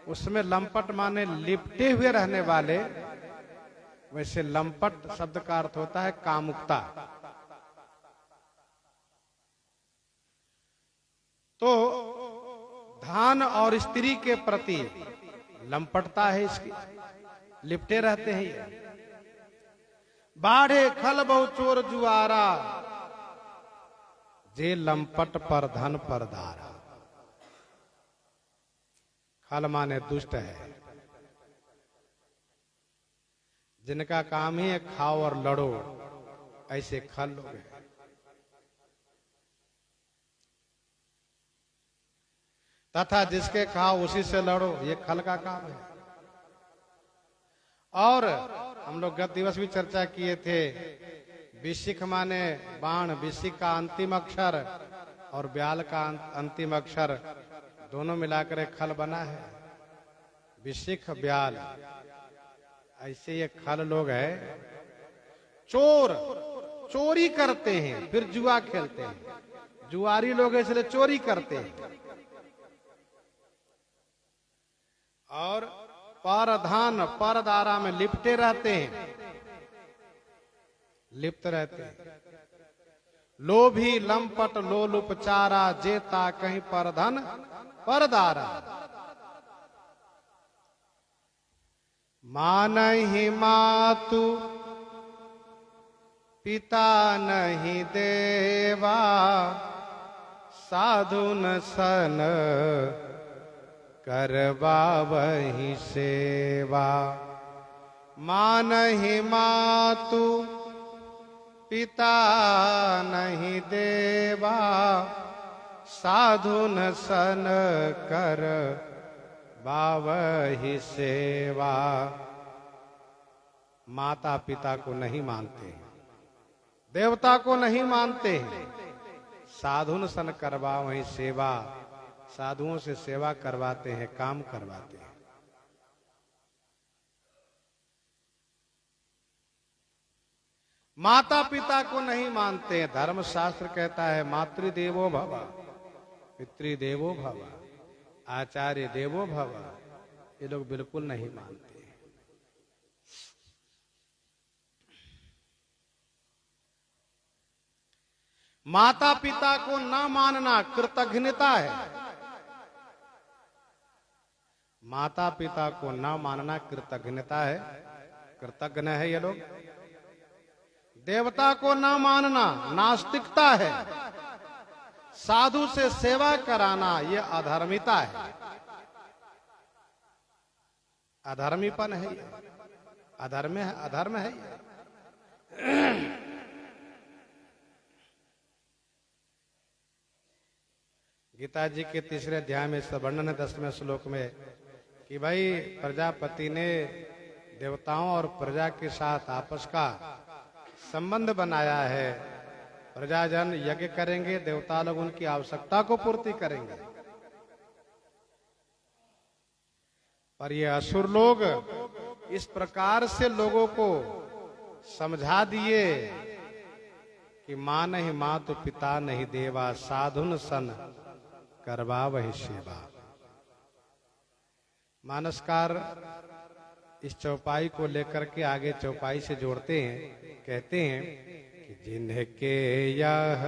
उसमें लंपट माने लिपटे हुए रहने वाले। वैसे लंपट शब्द का अर्थ होता है कामुकता। तो धन और स्त्री के प्रति लंपटता है इसकी, लिपटे रहते हैं ये। बाढ़े खल बहु चोर जुआरा, जे लंपट पर धन पर दारा। खल माने दुष्ट है, जिनका काम ही है खाओ और लड़ो, ऐसे खल लोग हैं। तथा जिसके खाओ उसी से लड़ो, ये खल का काम है। और हम लोग गत दिवस भी चर्चा किए थे, विशिख माने बाण, विशिख का अंतिम अक्षर और ब्याल का अंतिम अक्षर दोनों मिलाकर एक खल बना है, विशिख ब्याल। ऐसे ये खल लोग हैं। चोर चोरी करते हैं, फिर जुआ खेलते हैं। जुआरी लोग इसलिए चोरी करते हैं। और परधान परदारा में लिपटे रहते हैं, लिप्त रहते हैं। लोभी लंपट लोलुपचारा, जेता कहीं परधन परदारा। माँ नहीं मातु पिता नहीं देवा, साधु न सन करवा वही सेवा। माँ नहीं मातु पिता नहीं देवा, साधु न सन कर वही सेवा। माता पिता को नहीं मानते हैं, देवता को नहीं मानते हैं, साधुन सन करवा वही सेवा, साधुओं से सेवा करवाते हैं, काम करवाते हैं। माता पिता को नहीं मानते हैं। धर्मशास्त्र कहता है मातृदेवो भव, पितृदेवो भव, आचार्य देवो भव। ये लोग बिल्कुल नहीं मानते। माता पिता को न मानना कृतघ्नता है। माता पिता को न मानना कृतघ्नता है, कृतघ्न है ये लोग। देवता को न मानना नास्तिकता है। साधु से सेवा कराना ये अधर्मिता है, अधर्मीपन है ये, अधर्म है, अधर्म है ये। गीता जी के तीसरे अध्याय में वर्णन है 10वें श्लोक में कि भाई प्रजापति ने देवताओं और प्रजा के साथ आपस का संबंध बनाया है। प्रजाजन यज्ञ करेंगे, देवता लोग उनकी आवश्यकता को पूर्ति करेंगे। पर ये असुर लोग इस प्रकार से लोगों को समझा दिए कि माँ नहीं मातु पिता नहीं देवा, साधुन सन करवा वही सेवा। मानसकार इस चौपाई को लेकर के आगे चौपाई से जोड़ते हैं, कहते हैं कि जिनके यह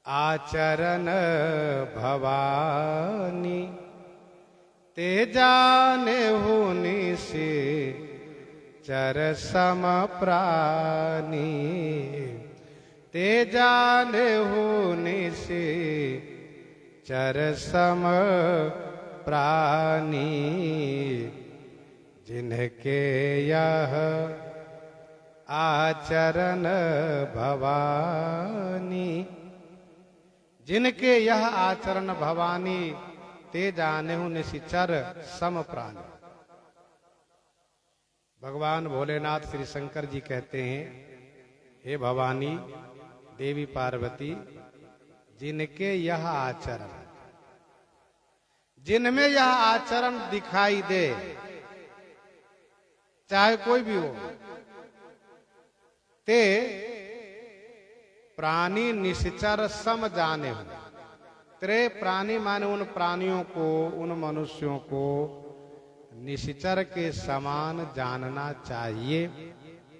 आचरण भवानी, ते जाने हुनि से चर सम प्राणी। ते जाने हुनि से चर सम प्राणी। जिनके यह आचरण भवानी, जिनके यह आचरण भवानी, ते जाने हूं निशिचर सम प्राणी। भगवान भोलेनाथ श्री शंकर जी कहते हैं, हे भवानी देवी पार्वती, जिनके यह आचरण, जिनमें यह आचरण दिखाई दे, चाहे कोई भी हो, ते प्राणी निश्चर सम जाने हो। तेरे प्राणी माने उन प्राणियों को, उन मनुष्यों को निश्चर के समान जानना चाहिए,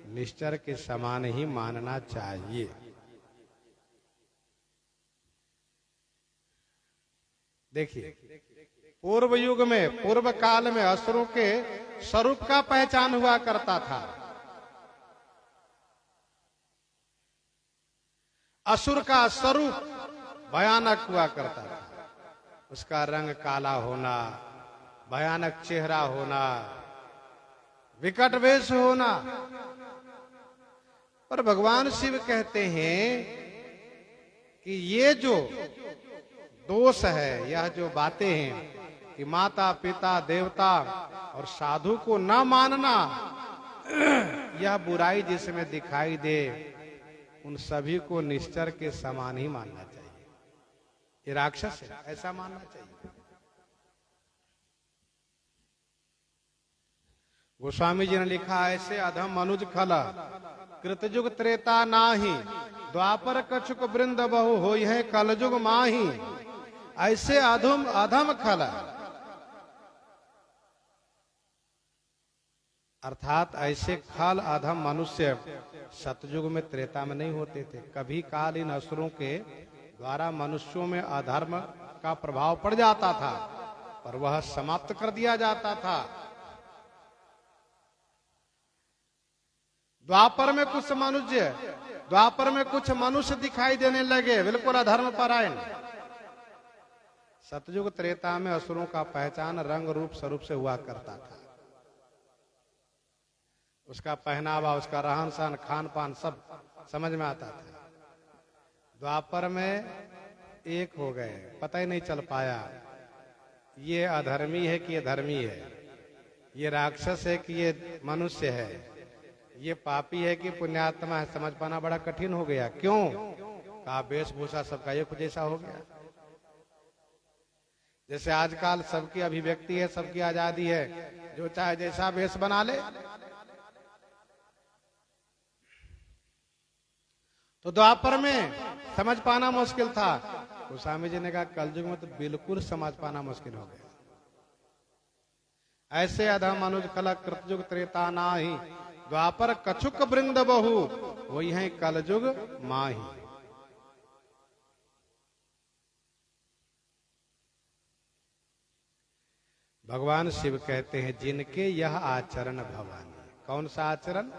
निश्चर के समान ही मानना चाहिए। देखिए, पूर्व युग में, पूर्व काल में असुरों के स्वरूप का पहचान हुआ करता था। असुर का स्वरूप भयानक हुआ करता था। उसका रंग काला होना, भयानक चेहरा होना, विकट वेश होना। पर भगवान शिव कहते हैं कि ये जो दोष है, यह जो बातें हैं कि माता पिता देवता और साधु को न मानना, यह बुराई जिसमें दिखाई दे, उन सभी को निश्चर के समान ही मानना चाहिए। ये राक्षस है, ऐसा मानना चाहिए। गोस्वामी जी ने लिखा, ऐसे अधम मनुज खला, कृतयुग त्रेता नाही, द्वापर कछुक वृंद बहु होई है कलयुग माही। ऐसे अधम खला, अर्थात ऐसे खल अधम मनुष्य सतयुग में त्रेता में नहीं होते थे। कभी काल इन असुरों के द्वारा मनुष्यों में अधर्म का प्रभाव पड़ जाता था, पर वह समाप्त कर दिया जाता था। द्वापर में कुछ मनुष्य दिखाई देने लगे, बिल्कुल अधर्म परायण। सतयुग त्रेता में असुरों का पहचान रंग रूप स्वरूप से हुआ करता था। उसका पहनावा, उसका रहन सहन, खान पान सब समझ में आता था। द्वापर में एक हो गए, पता ही नहीं चल पाया ये अधर्मी है कि ये धर्मी है, ये राक्षस है कि ये मनुष्य है, ये पापी है कि पुण्यात्मा है, समझ पाना बड़ा कठिन हो गया। क्यों? का वेशभूषा सबका एक जैसा हो गया। जैसे आजकल सबकी अभिव्यक्ति है, सबकी आजादी है, जो चाहे जैसा वेश बना ले। तो द्वापर में समझ पाना मुश्किल था। गोस्वामी जी ने कहा कलयुग में तो बिल्कुल समझ पाना मुश्किल हो गया। ऐसे अधम मनुज कलक कृतयुग त्रेता नाही, द्वापर कछुक वृंद बहु, वही है कलयुग माही। भगवान शिव कहते हैं जिनके यह आचरण भवानी। कौन सा आचरण?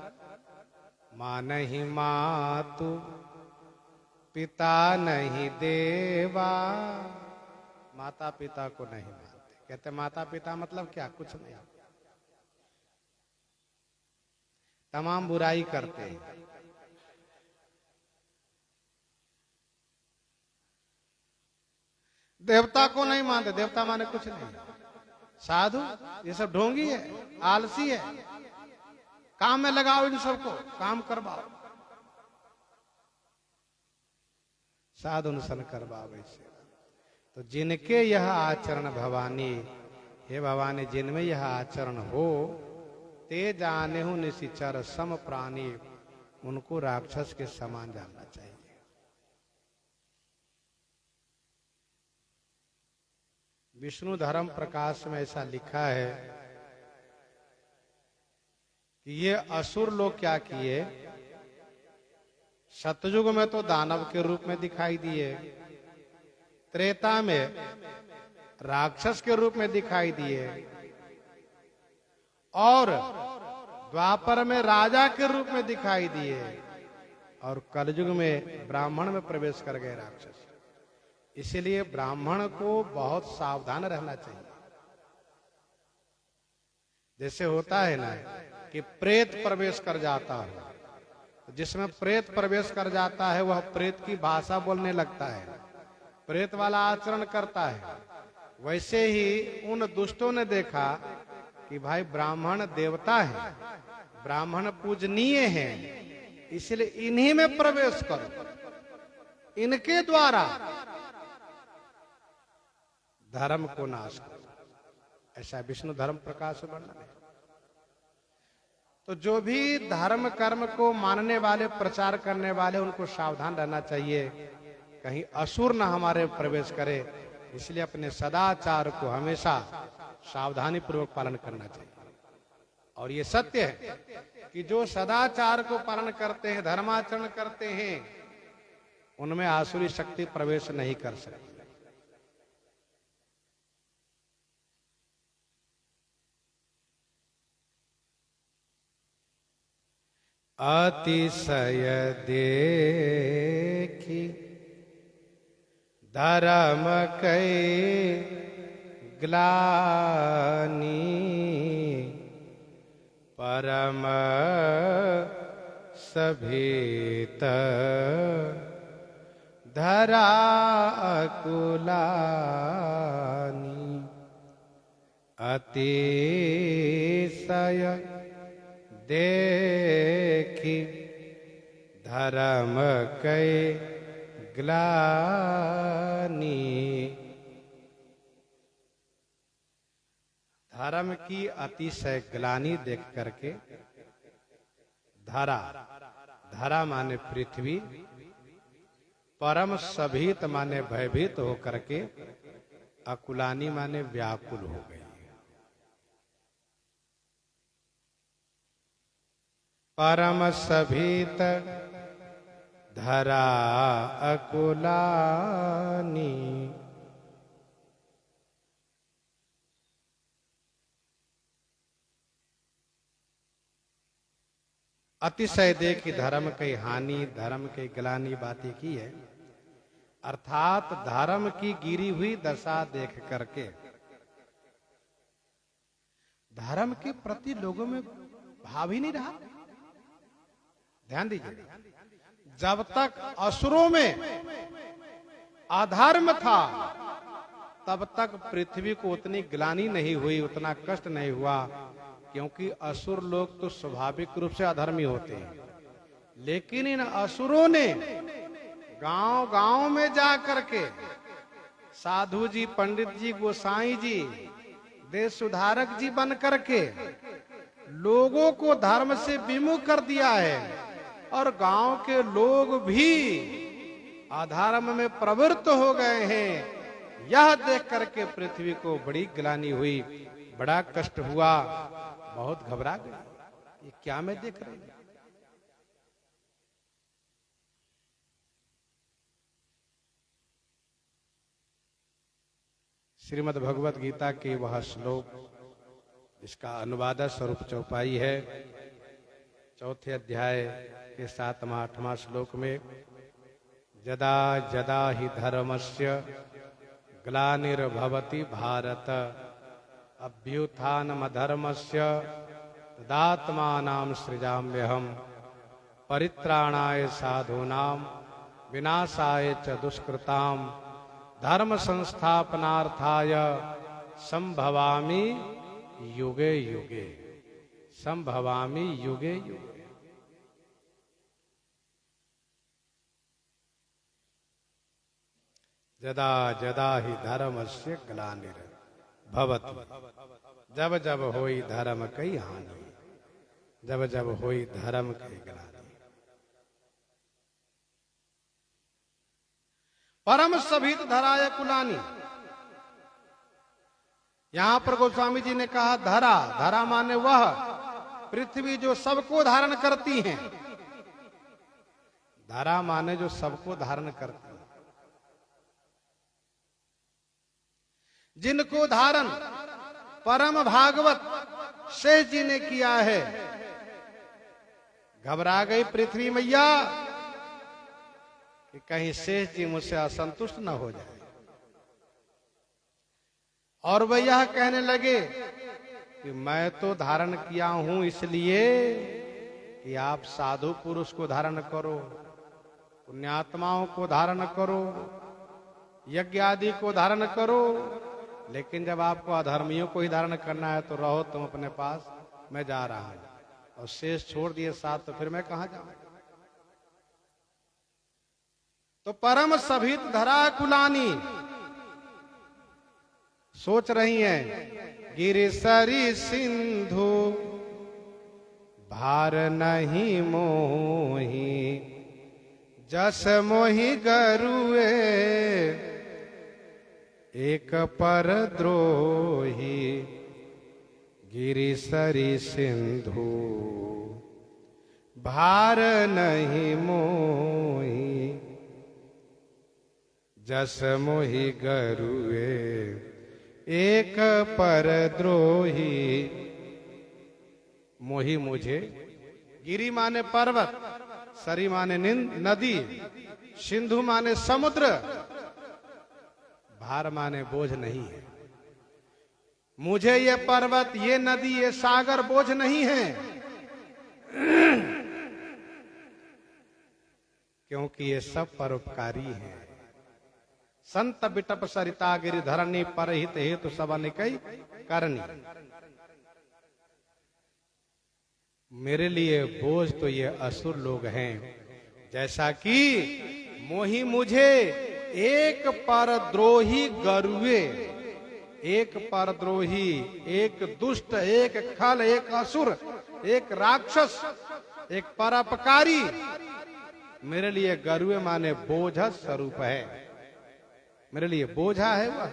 माँ नहीं मातु, पिता नहीं देवा। माता पिता को नहीं मानते। कहते माता पिता मतलब क्या? कुछ नहीं, तमाम बुराई करते हैं। देवता को नहीं मानते, देवता माने कुछ नहीं। साधु ये सब ढोंगी है, आलसी है। काम में लगाओ इन सबको, काम करवाओ, साधु अनुसरण करवाओ। ऐसे तो जिनके यह आचरण भवानी, हे भवानी जिनमें यह आचरण हो, ते जाने हूं निशिचर सम प्राणी, उनको राक्षस के समान जानना चाहिए। विष्णु धर्म प्रकाश में ऐसा लिखा है कि ये असुर लोग क्या किए, सतयुग में तो दानव के रूप में दिखाई दिए, त्रेता में राक्षस के रूप में दिखाई दिए, और द्वापर में राजा के रूप में दिखाई दिए, और कलयुग में ब्राह्मण में प्रवेश कर गए राक्षस। इसलिए ब्राह्मण को बहुत सावधान रहना चाहिए। जैसे होता है ना कि प्रेत प्रवेश कर जाता है, जिसमें प्रेत प्रवेश कर जाता है वह प्रेत की भाषा बोलने लगता है, प्रेत वाला आचरण करता है। वैसे ही उन दुष्टों ने देखा कि भाई ब्राह्मण देवता है, ब्राह्मण पूजनीय है, इसलिए इन्हीं में प्रवेश करो, इनके द्वारा धर्म को नाश करो। ऐसा विष्णु धर्म प्रकाश वर्णन है। तो जो भी धर्म कर्म को मानने वाले, प्रचार करने वाले, उनको सावधान रहना चाहिए कहीं असुर न हमारे प्रवेश करे। इसलिए अपने सदाचार को हमेशा सावधानी पूर्वक पालन करना चाहिए। और ये सत्य है कि जो सदाचार को पालन करते हैं, धर्माचरण करते हैं, उनमें आसुरी शक्ति प्रवेश नहीं कर सकती। अतिशय देखी धर्म कई ग्लानि, परम सभीत धरा अकुलानि। अतिशय देखी धर्म कई ग्लानि। धर्म की अतिशय ग्लानि देख करके, धरा, धरा माने पृथ्वी, परम सभीत माने भयभीत होकर के, अकुलानी माने व्याकुल हो गई। परम सभीत धरा अकुलानी। अतिशय देख कि धर्म की हानि, धर्म की ग्लानि बातें की है, अर्थात धर्म की गिरी हुई दशा देख करके धर्म के प्रति लोगों में भाव ही नहीं रहा। ध्यान दीजिए, जब तक असुरों में अधर्म था तब तक पृथ्वी को उतनी ग्लानि नहीं हुई, उतना कष्ट नहीं हुआ, क्योंकि असुर लोग तो स्वाभाविक रूप से अधर्मी होते हैं। लेकिन इन असुरों ने गांव-गांव में जा करके साधु जी, पंडित जी, गोसाई जी, देश सुधारक जी बन करके लोगों को धर्म से विमुख कर दिया है, और गांव के लोग भी अधर्म में प्रवृत्त हो गए हैं। यह देख करके पृथ्वी को बड़ी ग्लानि हुई, बड़ा कष्ट हुआ, बहुत घबरा गए। ये क्या मैं देख रही हूं? श्रीमद् भगवत गीता के वह श्लोक जिसका अनुवाद स्वरूप चौपाई है, चौथे अध्याय के 7वां-8वां श्लोक में, यदा यदा हि धर्मस्य ग्लानिर्भवति भारत अभ्युत्थानमधर्मस्य तदात्मानं सृजाम्यहम् परित्राणाय साधूनां विनाशाय च दुष्कृतां धर्म संस्थापनार्थाय संभवामि युगे युगे। संभवामि युगे युगे। यदा यदा हि धर्मस्य ग्लानिर्भवति, जब जब होई धर्म की हानि, जब जब होई धर्म की ग्लानि। परम सभीत धराय कुलानी। यहां पर गोस्वामी जी ने कहा धरा, धरा माने वह पृथ्वी जो सबको धारण करती है। धरा माने जो सबको धारण करती है, जिनको धारण परम भागवत शेष जी ने किया है। घबरा गई पृथ्वी मैया कि कहीं शेष जी मुझसे असंतुष्ट न हो जाए, और वह यह कहने लगे कि मैं तो धारण किया हूं इसलिए कि आप साधु पुरुष को धारण करो, पुण्यात्माओं को धारण करो, यज्ञ आदि को धारण करो। लेकिन जब आपको अधर्मियों को ही धारण करना है तो रहो तुम अपने पास, मैं जा रहा हूं। और शेष छोड़ दिए साथ, तो फिर मैं कहां जाऊं? तो परम सभीत धरा कुलानी सोच रही हैं, गिरिसरी सिंधु भार नहीं मोही, जस मोहि गरुए एक पर द्रोही। गिरिसरी सिंधु भार नहीं मोही, जस मोहि गरुए एक पर द्रोही। मोहि मुझे, गिरी माने पर्वत, सरी माने नदी, सिंधु माने समुद्र, भार माने बोझ नहीं है। मुझे ये पर्वत, ये नदी, ये सागर बोझ नहीं है, क्योंकि ये सब परोपकारी हैं। संत बिटप सरिता गिरि धरणी परहित हेतु सब निकई करनी। मेरे लिए बोझ तो ये असुर लोग हैं। जैसा कि मोहि मुझे एक परद्रोही गरुए, एक परद्रोही, एक दुष्ट, एक खल, एक असुर, एक राक्षस, एक परोपकारी मेरे लिए गरुए माने बोझ स्वरूप है, मेरे लिए बोझा है वह।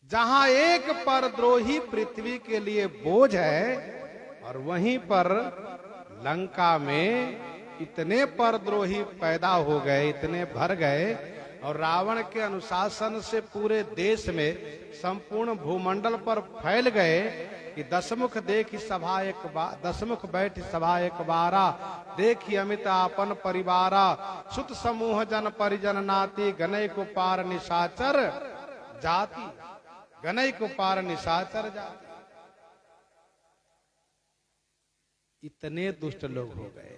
जहां एक परद्रोही पृथ्वी के लिए बोझ है और वहीं पर लंका में इतने परद्रोही पैदा हो गए, इतने भर गए और रावण के अनुशासन से पूरे देश में संपूर्ण भूमंडल पर फैल गए कि दसमुख देखी सभा एक बार, दसमुख बैठ सभा एक बारा, देखी अमित आपन परिवारा, सुत समूह जन परिजन नाती, गनय को पार निशाचर जाति, गनय को पार निशाचर जाति। इतने दुष्ट लोग हो गए।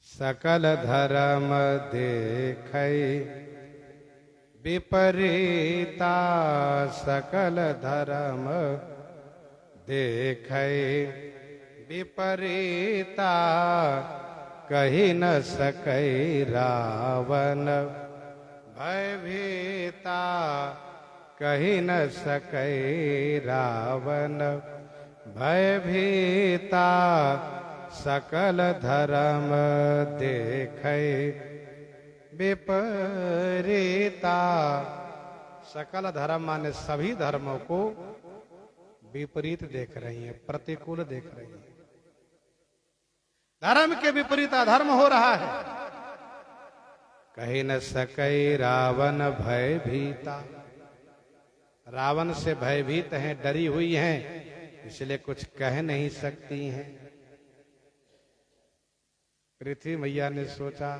सकल धर्म देखै विपरीता, सकल धर्म देखै विपरीता, कही न सकै रावण भयभीता, कही न सकै रावण भयभीता, सकल धर्म देखै विपरीता। सकल धर्म माने सभी धर्मों को विपरीत देख रही है, प्रतिकूल देख रही है। धर्म के विपरीत अधर्म हो रहा है। कही न सकै रावण भयभीता, रावण से भयभीत हैं, डरी हुई हैं, इसलिए कुछ कह नहीं सकती हैं। पृथ्वी मैया ने सोचा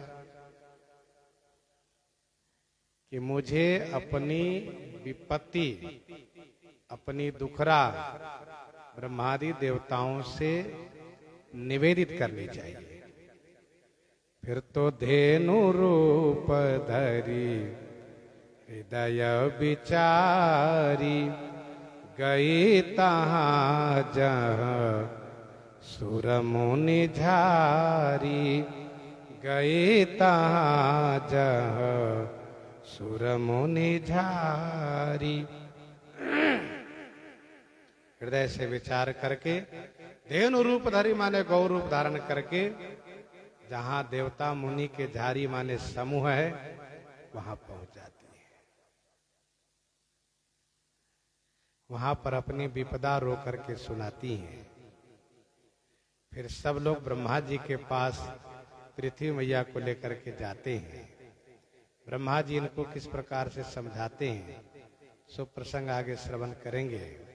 कि मुझे अपनी विपत्ति, अपनी दुखरा ब्रह्मादि देवताओं से निवेदित करनी चाहिए। फिर तो धेनु रूप धरी हृदय विचारी, गई तहां जहां सुर मुनि झारी, गई तहां जहां सुर मुनि झारी। हृदय से विचार करके, धेनु रूप धरी माने गौ रूप धारण करके, जहां देवता मुनि के झारी माने समूह है, वहां पहुंच जाती है। वहां पर अपनी विपदा रो करके सुनाती हैं। फिर सब लोग ब्रह्मा जी के पास पृथ्वी मैया को लेकर के जाते हैं। ब्रह्मा जी इनको किस प्रकार से समझाते हैं, सो प्रसंग आगे श्रवण करेंगे।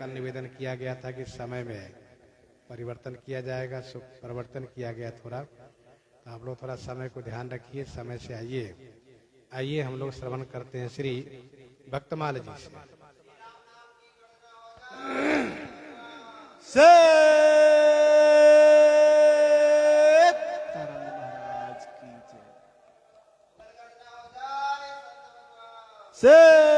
कल निवेदन किया गया था कि समय में परिवर्तन किया जाएगा, सो परिवर्तन किया गया थोड़ा, तो आप लोग थोड़ा समय को ध्यान रखिए, समय से आइए। आइए हम लोग श्रवण करते हैं श्री भक्तमाल जी से। से